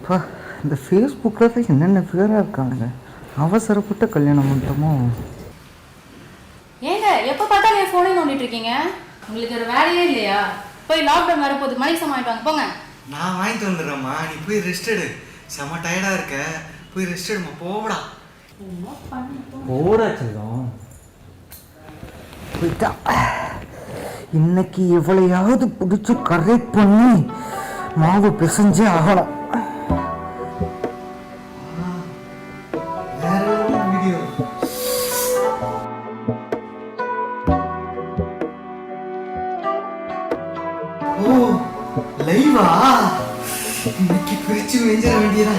பா, இந்த ஃபேஸ்புக்கில் தான் என்னென்ன பேராக இருக்காங்க. அவசரப்பட்ட கல்யாணம் பண்ணிட்டோமோ? ஏங்க எப்போ பார்த்தாலும் என் ஃபோனே நோண்டிட்டு இருக்கீங்க? உங்களுக்கு ஒரு வேலையே இல்லையா? போய் லாக்டவுன் வரப்போது மளிகை சாமான் வாங்கிட்டு வாங்க போங்க. நான் வாங்கிட்டு வந்துடுறேம்மா, நீ போய் ரெஸ்ட் எடு. செம்ம டயர்டாக இருக்க, போய் ரெஸ்ட் எடுமா. போவடா போடா செல்லம், போயிட்டா. இன்னைக்கு எவ்வளையாவது பிடிச்சி கரெக்ட் பண்ணி மாவு பிசைஞ்சே ஆகணும். வீடியோ ஓ லைவா? இன்னைக்கு பிரிச்சு மேஞ்சிட வேண்டியதா.